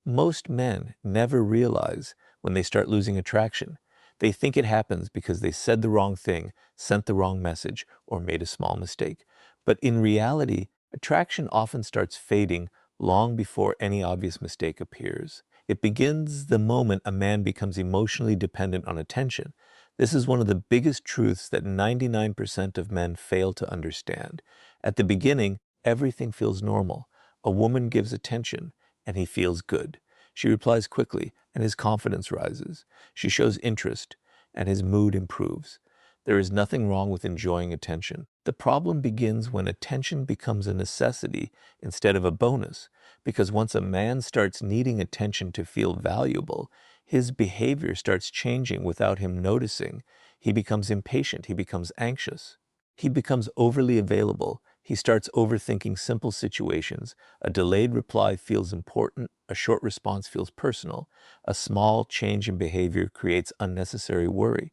Most men never realize when they start losing attraction. They think it happens because they said the wrong thing, sent the wrong message, or made a small mistake. But in reality, attraction often starts fading long before any obvious mistake appears. It begins the moment a man becomes emotionally dependent on attention. This is one of the biggest truths that 99% of men fail to understand. At the beginning, everything feels normal. A woman gives attention, and he feels good. She replies quickly, and his confidence rises. She shows interest, and his mood improves. There is nothing wrong with enjoying attention. The problem begins when attention becomes a necessity instead of a bonus, because once a man starts needing attention to feel valuable, his behavior starts changing without him noticing. He becomes impatient, he becomes anxious, he becomes overly available. He starts overthinking simple situations. A delayed reply feels important. A short response feels personal. A small change in behavior creates unnecessary worry.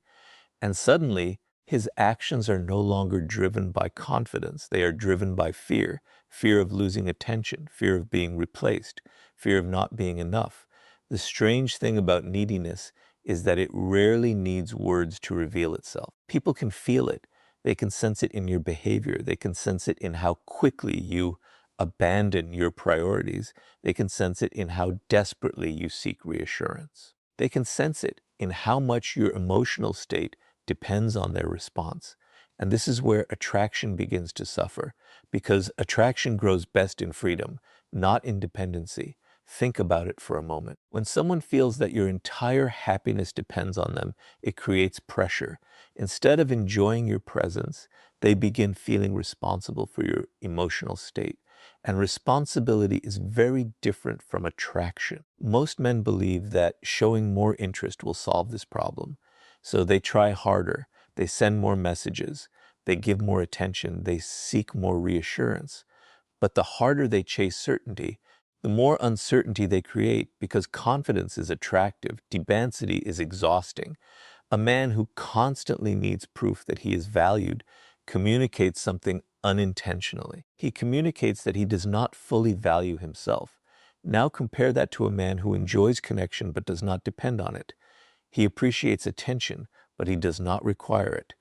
And suddenly, his actions are no longer driven by confidence. They are driven by fear. Fear of losing attention, fear of being replaced, fear of not being enough. The strange thing about neediness is that it rarely needs words to reveal itself. People can feel it. They can sense it in your behavior. They can sense it in how quickly you abandon your priorities. They can sense it in how desperately you seek reassurance. They can sense it in how much your emotional state depends on their response. And this is where attraction begins to suffer, because attraction grows best in freedom, not in dependency. Think about it for a moment. When someone feels that your entire happiness depends on them, it creates pressure. Instead of enjoying your presence, they begin feeling responsible for your emotional state. And responsibility is very different from attraction. Most men believe that showing more interest will solve this problem. So they try harder, they send more messages, they give more attention, they seek more reassurance. But the harder they chase certainty, the more uncertainty they create, because confidence is attractive, density is exhausting. A man who constantly needs proof that he is valued communicates something unintentionally. He communicates that he does not fully value himself. Now compare that to a man who enjoys connection but does not depend on it. He appreciates attention, but he does not require it.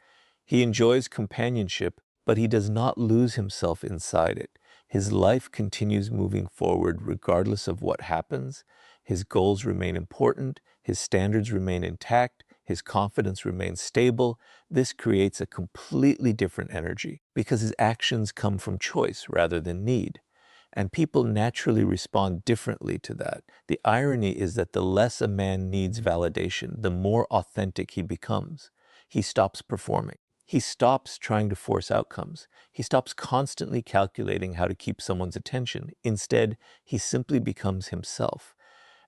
He enjoys companionship, but he does not lose himself inside it. His life continues moving forward regardless of what happens. His goals remain important. His standards remain intact. His confidence remains stable. This creates a completely different energy because his actions come from choice rather than need. And people naturally respond differently to that. The irony is that the less a man needs validation, the more authentic he becomes. He stops performing. He stops trying to force outcomes. He stops constantly calculating how to keep someone's attention. Instead, he simply becomes himself.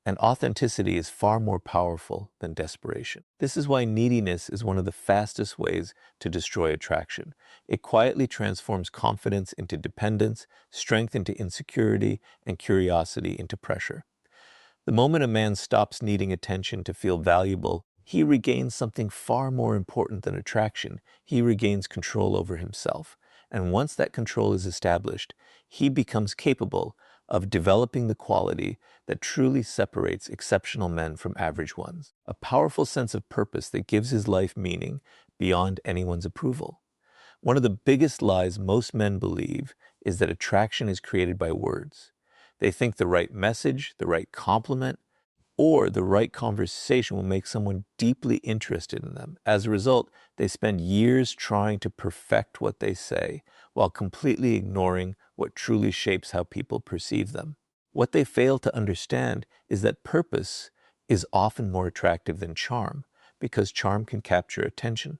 And authenticity is far more powerful than desperation. This is why neediness is one of the fastest ways to destroy attraction. It quietly transforms confidence into dependence, strength into insecurity, and curiosity into pressure. The moment a man stops needing attention to feel valuable, he regains something far more important than attraction. He regains control over himself. And once that control is established, he becomes capable of developing the quality that truly separates exceptional men from average ones. A powerful sense of purpose that gives his life meaning beyond anyone's approval. One of the biggest lies most men believe is that attraction is created by words. They think the right message, the right compliment, or the right conversation will make someone deeply interested in them. As a result, they spend years trying to perfect what they say while completely ignoring what truly shapes how people perceive them. What they fail to understand is that purpose is often more attractive than charm, because charm can capture attention.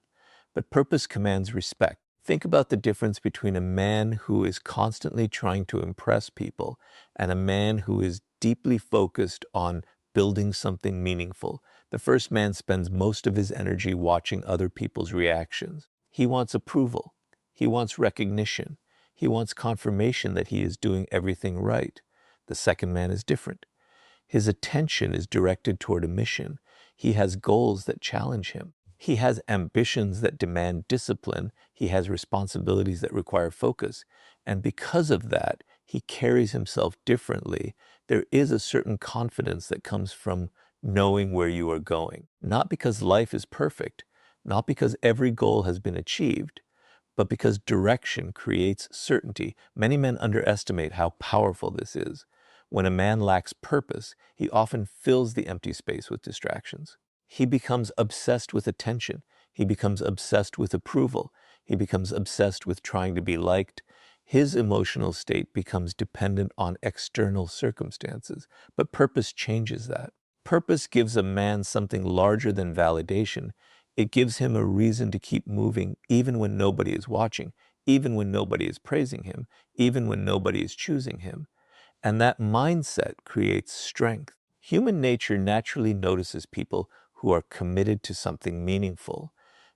But purpose commands respect. Think about the difference between a man who is constantly trying to impress people and a man who is deeply focused on building something meaningful. The first man spends most of his energy watching other people's reactions. He wants approval. He wants recognition. He wants confirmation that he is doing everything right. The second man is different. His attention is directed toward a mission. He has goals that challenge him. He has ambitions that demand discipline. He has responsibilities that require focus. And because of that, he carries himself differently. There is a certain confidence that comes from knowing where you are going. Not because life is perfect, not because every goal has been achieved, but because direction creates certainty. Many men underestimate how powerful this is. When a man lacks purpose, he often fills the empty space with distractions. He becomes obsessed with attention. He becomes obsessed with approval. He becomes obsessed with trying to be liked. His emotional state becomes dependent on external circumstances, but purpose changes that. Purpose gives a man something larger than validation. It gives him a reason to keep moving even when nobody is watching, even when nobody is praising him, even when nobody is choosing him. And that mindset creates strength. Human nature naturally notices people who are committed to something meaningful.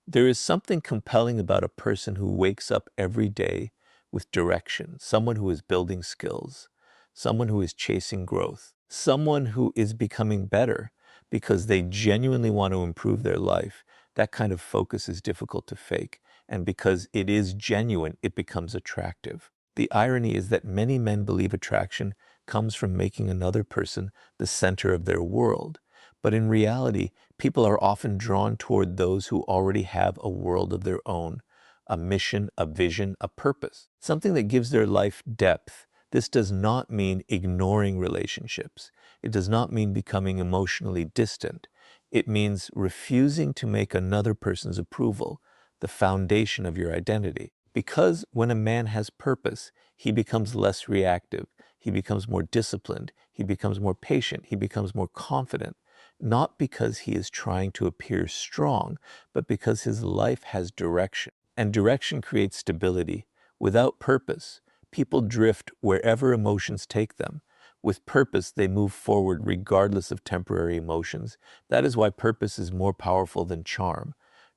There is something compelling about a person who wakes up every day with direction, someone who is building skills, someone who is chasing growth, someone who is becoming better because they genuinely want to improve their life. That kind of focus is difficult to fake, and because it is genuine, it becomes attractive. The irony is that many men believe attraction comes from making another person the center of their world. But in reality, people are often drawn toward those who already have a world of their own, a mission, a vision, a purpose, something that gives their life depth. This does not mean ignoring relationships. It does not mean becoming emotionally distant. It means refusing to make another person's approval the foundation of your identity. Because when a man has purpose, he becomes less reactive. He becomes more disciplined. He becomes more patient. He becomes more confident. Not because he is trying to appear strong, but because his life has direction. And direction creates stability. Without purpose, people drift wherever emotions take them. With purpose, they move forward regardless of temporary emotions. That is why purpose is more powerful than charm.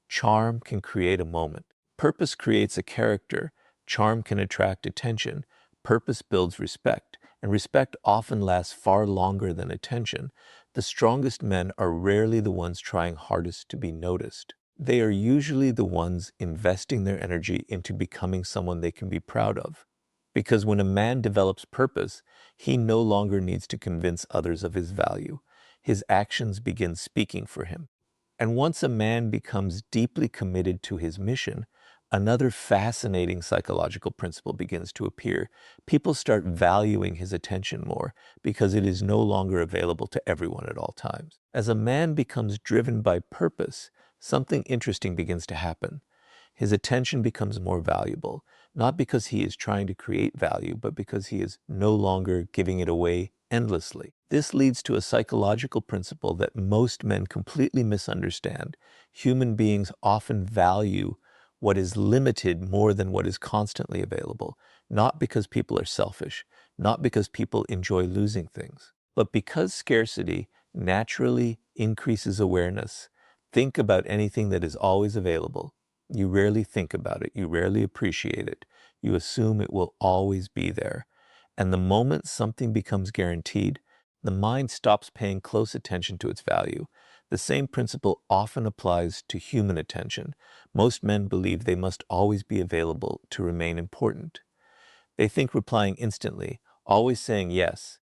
Charm can create a moment. Purpose creates a character. Charm can attract attention. Purpose builds respect, and respect often lasts far longer than attention. The strongest men are rarely the ones trying hardest to be noticed. They are usually the ones investing their energy into becoming someone they can be proud of. Because when a man develops purpose, he no longer needs to convince others of his value. His actions begin speaking for him. And once a man becomes deeply committed to his mission, another fascinating psychological principle begins to appear. People start valuing his attention more because it is no longer available to everyone at all times. As a man becomes driven by purpose, something interesting begins to happen. His attention becomes more valuable, not because he is trying to create value, but because he is no longer giving it away endlessly. This leads to a psychological principle that most men completely misunderstand. Human beings often value what is limited more than what is constantly available, not because people are selfish, not because people enjoy losing things, but because scarcity naturally increases awareness. Think about anything that is always available. You rarely think about it. You rarely appreciate it. You assume it will always be there. And the moment something becomes guaranteed, the mind stops paying close attention to its value. The same principle often applies to human attention. Most men believe they must always be available to remain important. They think replying instantly, always saying yes,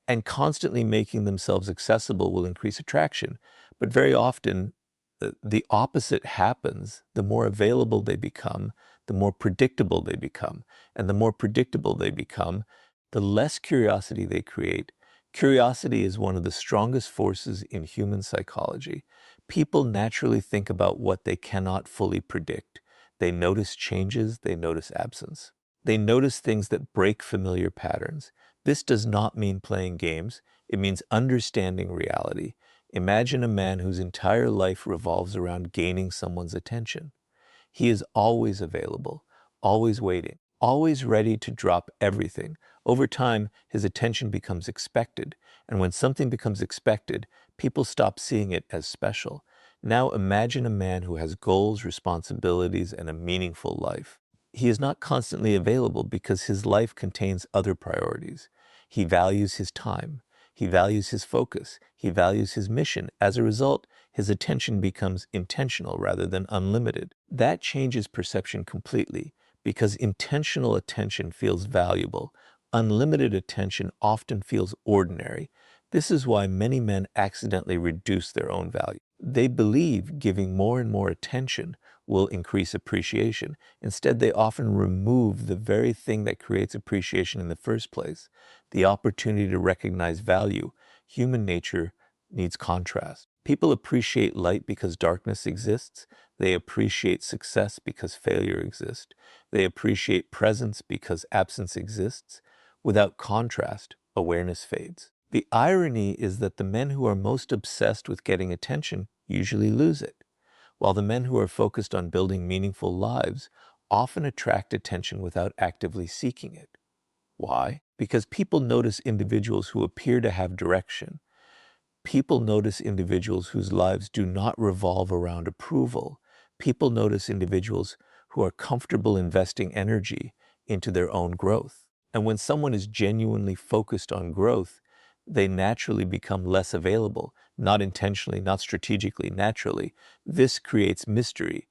and constantly making themselves accessible will increase attraction. But very often, the opposite happens. The more available they become, the more predictable they become. And the more predictable they become, the less curiosity they create. Curiosity is one of the strongest forces in human psychology. People naturally think about what they cannot fully predict. They notice changes, they notice absence. They notice things that break familiar patterns. This does not mean playing games. It means understanding reality. Imagine a man whose entire life revolves around gaining someone's attention. He is always available, always waiting, always ready to drop everything. Over time, his attention becomes expected. And when something becomes expected, people stop seeing it as special. Now imagine a man who has goals, responsibilities, and a meaningful life. He is not constantly available because his life contains other priorities. He values his time. He values his focus. He values his mission. As a result, his attention becomes intentional rather than unlimited. That changes perception completely because intentional attention feels valuable. unlimited attention often feels ordinary. This is why many men accidentally reduce their own value. They believe giving more and more attention will increase appreciation. Instead, they often remove the very thing that creates appreciation in the first place, the opportunity to recognize value. Human nature needs contrast. People appreciate light because darkness exists. They appreciate success because failure exists. They appreciate presence because absence exists. Without contrast, awareness fades. The irony is that the men who are most obsessed with getting attention usually lose it, while the men who are focused on building meaningful lives often attract attention without actively seeking it. Why? Because people notice individuals who appear to have direction. People notice individuals whose lives do not revolve around approval. People notice individuals who are comfortable investing energy into their own growth. And when someone is genuinely focused on growth, they naturally become less available, not intentionally, not strategically, naturally. This creates mystery.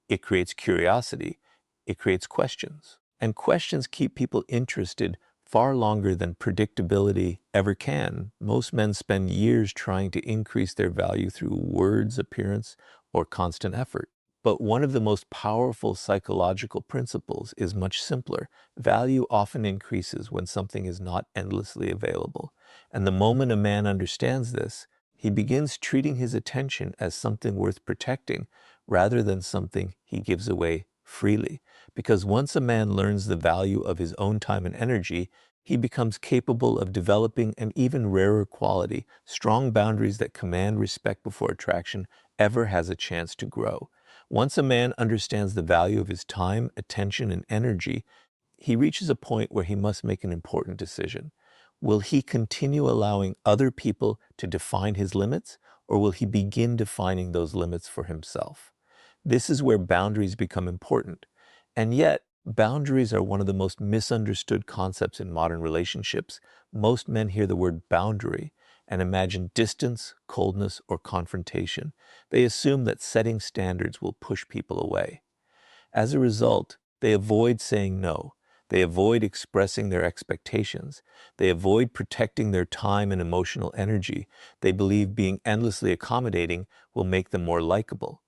It creates curiosity. It creates questions. And questions keep people interested far longer than predictability ever can. Most men spend years trying to increase their value through words, appearance, or constant effort. But one of the most powerful psychological principles is much simpler. Value often increases when something is not endlessly available. And the moment a man understands this, he begins treating his attention as something worth protecting rather than something he gives away freely. Because once a man learns the value of his own time and energy, he becomes capable of developing an even rarer quality, strong boundaries that command respect before attraction ever has a chance to grow. Once a man understands the value of his time, attention, and energy, he reaches a point where he must make an important decision. Will he continue allowing other people to define his limits, or will he begin defining those limits for himself? This is where boundaries become important. And yet, boundaries are one of the most misunderstood concepts in modern relationships. Most men hear the word boundary and imagine distance, coldness, or confrontation. They assume that setting standards will push people away. As a result, they avoid saying no. They avoid expressing their expectations. They avoid protecting their time and emotional energy. They believe being endlessly accommodating will make them more likable.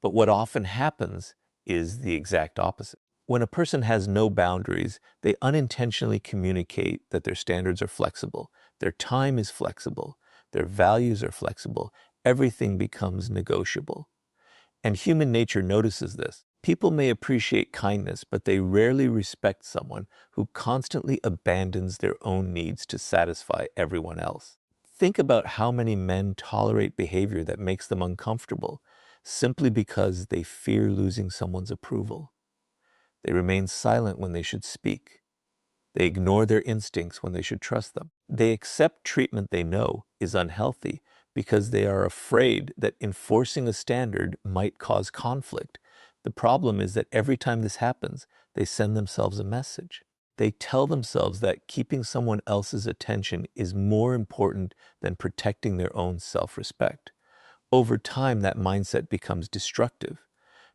But what often happens is the exact opposite. When a person has no boundaries, they unintentionally communicate that their standards are flexible, their time is flexible, their values are flexible, everything becomes negotiable. And human nature notices this. People may appreciate kindness, but they rarely respect someone who constantly abandons their own needs to satisfy everyone else. Think about how many men tolerate behavior that makes them uncomfortable simply because they fear losing someone's approval. They remain silent when they should speak. They ignore their instincts when they should trust them. They accept treatment they know is unhealthy because they are afraid that enforcing a standard might cause conflict. The problem is that every time this happens, they send themselves a message. They tell themselves that keeping someone else's attention is more important than protecting their own self-respect. Over time, that mindset becomes destructive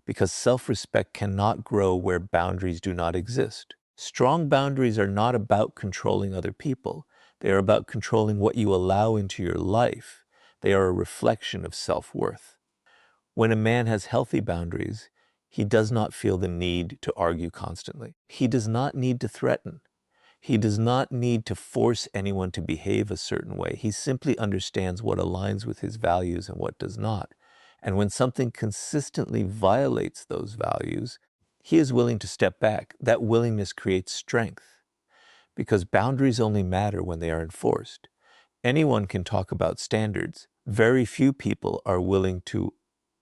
because self-respect cannot grow where boundaries do not exist. Strong boundaries are not about controlling other people. They are about controlling what you allow into your life. They are a reflection of self-worth. When a man has healthy boundaries, he does not feel the need to argue constantly. He does not need to threaten. He does not need to force anyone to behave a certain way. He simply understands what aligns with his values and what does not. And when something consistently violates those values, he is willing to step back. That willingness creates strength because boundaries only matter when they are enforced. Anyone can talk about standards. Very few people are willing to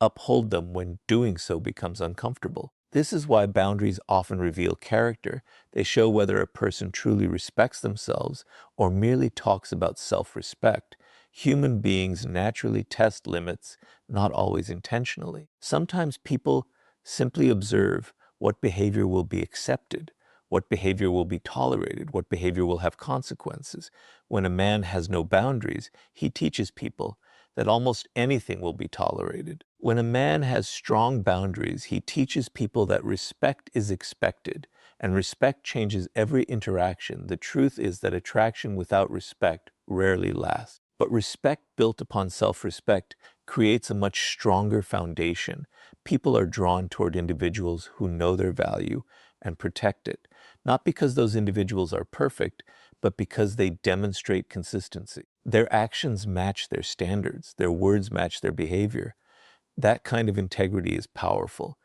uphold them when doing so becomes uncomfortable. This is why boundaries often reveal character. They show whether a person truly respects themselves or merely talks about self-respect. Human beings naturally test limits, not always intentionally. Sometimes people simply observe what behavior will be accepted, what behavior will be tolerated, what behavior will have consequences. When a man has no boundaries, he teaches people that almost anything will be tolerated. When a man has strong boundaries, he teaches people that respect is expected And respect changes every interaction. The truth is that attraction without respect rarely lasts. But respect built upon self-respect creates a much stronger foundation. People are drawn toward individuals who know their value and protect it, not because those individuals are perfect, but because they demonstrate consistency. Their actions match their standards, their words match their behavior. That kind of integrity is powerful.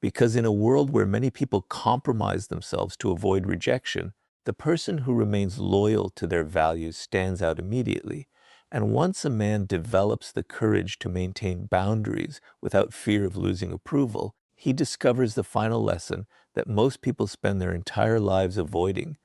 Because in a world where many people compromise themselves to avoid rejection, the person who remains loyal to their values stands out immediately. And once a man develops the courage to maintain boundaries without fear of losing approval, he discovers the final lesson that most people spend their entire lives avoiding: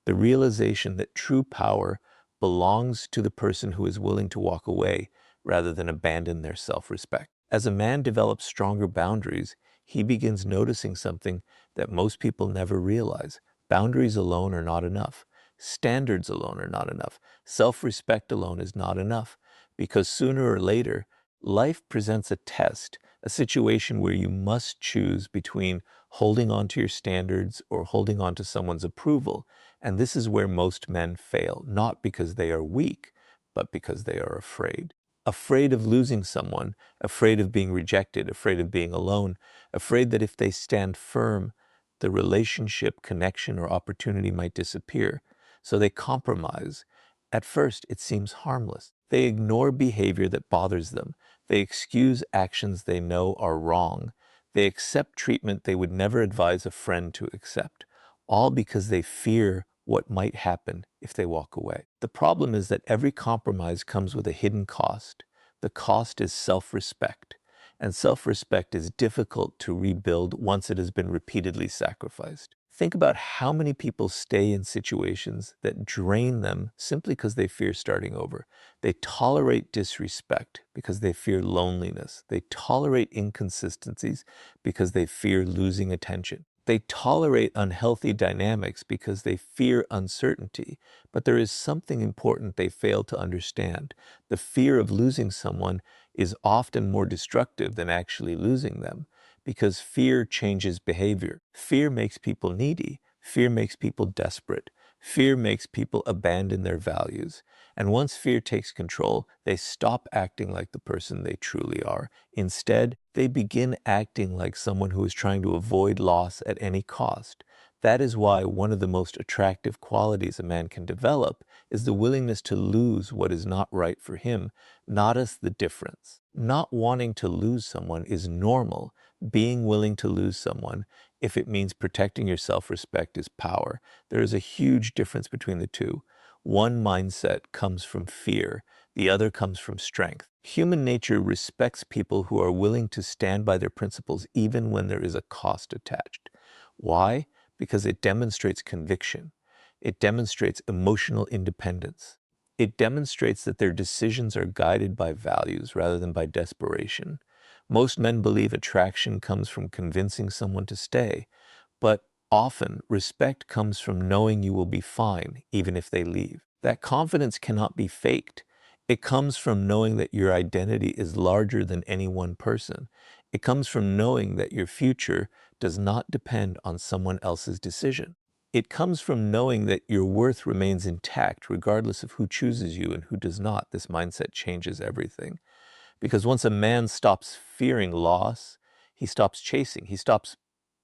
the realization that true power belongs to the person who is willing to walk away rather than abandon their self-respect. As a man develops stronger boundaries, he begins noticing something that most people never realize. Boundaries alone are not enough. Standards alone are not enough. Self-respect alone is not enough, because sooner or later, life presents a test, a situation where you must choose between holding on to your standards or holding on to someone's approval. And this is where most men fail, not because they are weak, but because they are afraid. Afraid of losing someone, afraid of being rejected, afraid of being alone, afraid that if they stand firm, the relationship, connection, or opportunity might disappear. So they compromise. At first, it seems harmless. They ignore behavior that bothers them. They excuse actions they know are wrong. They accept treatment they would never advise a friend to accept, all because they fear what might happen if they walk away. The problem is that every compromise comes with a hidden cost. The cost is self-respect, and self-respect is difficult to rebuild once it has been repeatedly sacrificed. Think about how many people stay in situations that drain them simply because they fear starting over. They tolerate disrespect because they fear loneliness. They tolerate inconsistencies because they fear losing attention. They tolerate unhealthy dynamics because they fear uncertainty. But there is something important they fail to understand. The fear of losing someone is often more destructive than actually losing them, because fear changes behavior. Fear makes people needy. Fear makes people desperate. Fear makes people abandon their values. And once fear takes control, they stop acting like the person they truly are. Instead, they begin acting like someone who is trying to avoid loss at any cost. That is why one of the most attractive qualities a man can develop is the willingness to lose what is not right for him. Notice the difference. Not wanting to lose someone is normal. Being willing to lose someone, if it means protecting your self-respect, is power. There is a huge difference between the two. One mindset comes from fear, the other comes from strength. Human nature respects people who are willing to stand by their principles even when there is a cost attached. Why? Because it demonstrates conviction. It demonstrates emotional independence. It demonstrates that their decisions are guided by values rather than by desperation. Most men believe attraction comes from convincing someone to stay, but often respect comes from knowing you will be fine even if they leave. That confidence cannot be faked. It comes from knowing that your identity is larger than any one person. It comes from knowing that your future does not depend on someone else's decision. It comes from knowing that your worth remains intact regardless of who chooses you and who does not. This mindset changes everything. Because once a man stops fearing loss, he stops chasing, he stops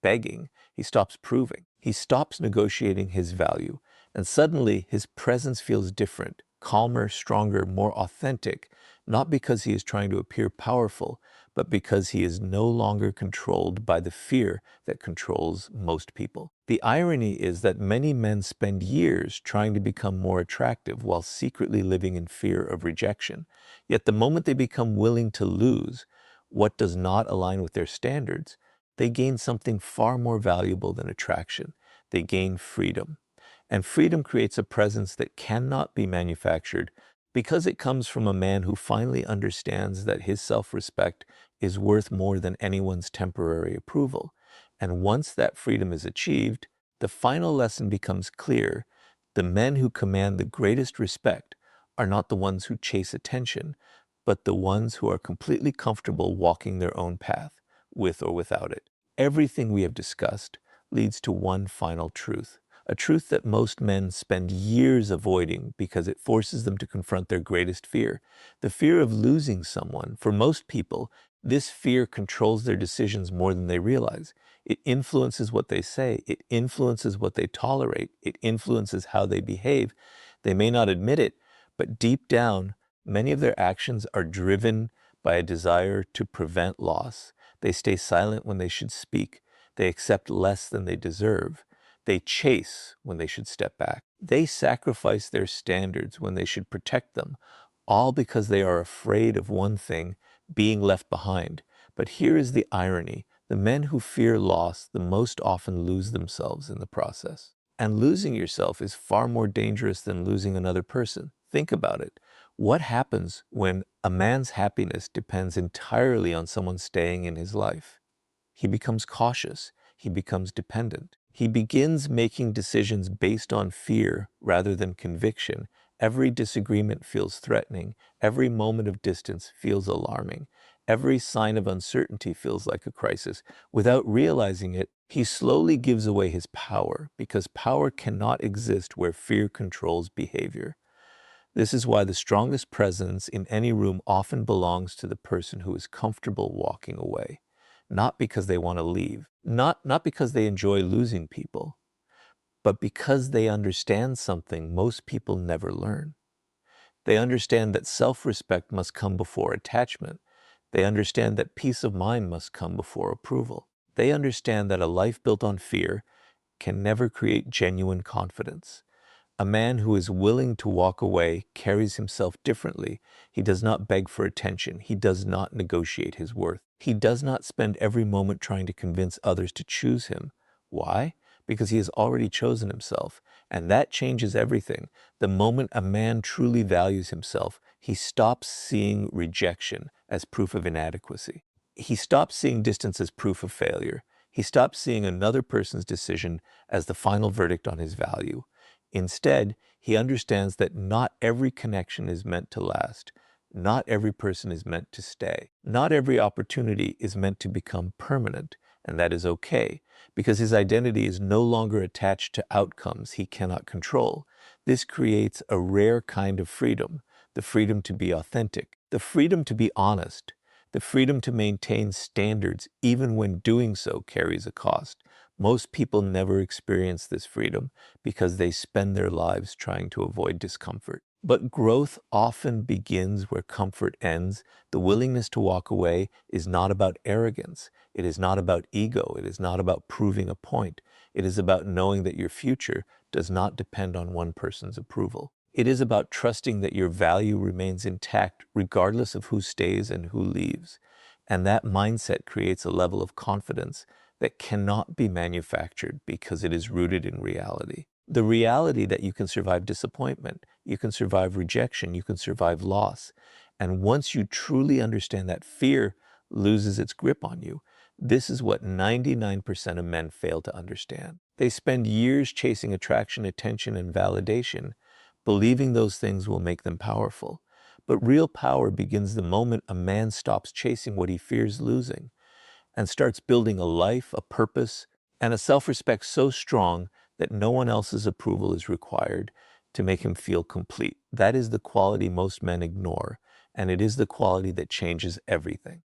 begging, he stops proving, he stops negotiating his value, and suddenly his presence feels different, calmer, stronger, more authentic, not because he is trying to appear powerful, but because he is no longer controlled by the fear that controls most people. The irony is that many men spend years trying to become more attractive while secretly living in fear of rejection. Yet the moment they become willing to lose what does not align with their standards, they gain something far more valuable than attraction. They gain freedom. And freedom creates a presence that cannot be manufactured because it comes from a man who finally understands that his self-respect is worth more than anyone's temporary approval. And once that freedom is achieved, the final lesson becomes clear. The men who command the greatest respect are not the ones who chase attention, but the ones who are completely comfortable walking their own path, with or without it. Everything we have discussed, leads to one final truth, a truth that most men spend years avoiding because it forces them to confront their greatest fear, the fear of losing someone. For most people, this fear controls their decisions more than they realize. It influences what they say, it influences what they tolerate, it influences how they behave. They may not admit it, but deep down, many of their actions are driven by a desire to prevent loss. They stay silent when they should speak. They accept less than they deserve. They chase when they should step back. They sacrifice their standards when they should protect them, all because they are afraid of one thing, being left behind. But here is the irony. The men who fear loss the most often lose themselves in the process. And losing yourself is far more dangerous than losing another person. Think about it. What happens when a man's happiness depends entirely on someone staying in his life? He becomes cautious. He becomes dependent. He begins making decisions based on fear rather than conviction. Every disagreement feels threatening. Every moment of distance feels alarming. Every sign of uncertainty feels like a crisis. Without realizing it, he slowly gives away his power because power cannot exist where fear controls behavior. This is why the strongest presence in any room often belongs to the person who is comfortable walking away, not because they want to leave, not because they enjoy losing people, but because they understand something most people never learn. They understand that self-respect must come before attachment. They understand that peace of mind must come before approval. They understand that a life built on fear can never create genuine confidence. A man who is willing to walk away carries himself differently. He does not beg for attention. He does not negotiate his worth. He does not spend every moment trying to convince others to choose him. Why? Because he has already chosen himself. And that changes everything. The moment a man truly values himself, he stops seeing rejection as proof of inadequacy. He stops seeing distance as proof of failure. He stops seeing another person's decision as the final verdict on his value. Instead, he understands that not every connection is meant to last. Not every person is meant to stay. Not every opportunity is meant to become permanent, and that is okay, because his identity is no longer attached to outcomes he cannot control. This creates a rare kind of freedom, the freedom to be authentic, the freedom to be honest, the freedom to maintain standards even when doing so carries a cost. Most people never experience this freedom because they spend their lives trying to avoid discomfort. But growth often begins where comfort ends. The willingness to walk away is not about arrogance. It is not about ego. It is not about proving a point. It is about knowing that your future does not depend on one person's approval. It is about trusting that your value remains intact regardless of who stays and who leaves. And that mindset creates a level of confidence that cannot be manufactured because it is rooted in reality. The reality that you can survive disappointment, you can survive rejection, you can survive loss. And once you truly understand that fear loses its grip on you, this is what 99% of men fail to understand. They spend years chasing attraction, attention, and validation, believing those things will make them powerful. But real power begins the moment a man stops chasing what he fears losing and starts building a life, a purpose, and a self-respect so strong that no one else's approval is required to make him feel complete. That is the quality most men ignore, and it is the quality that changes everything.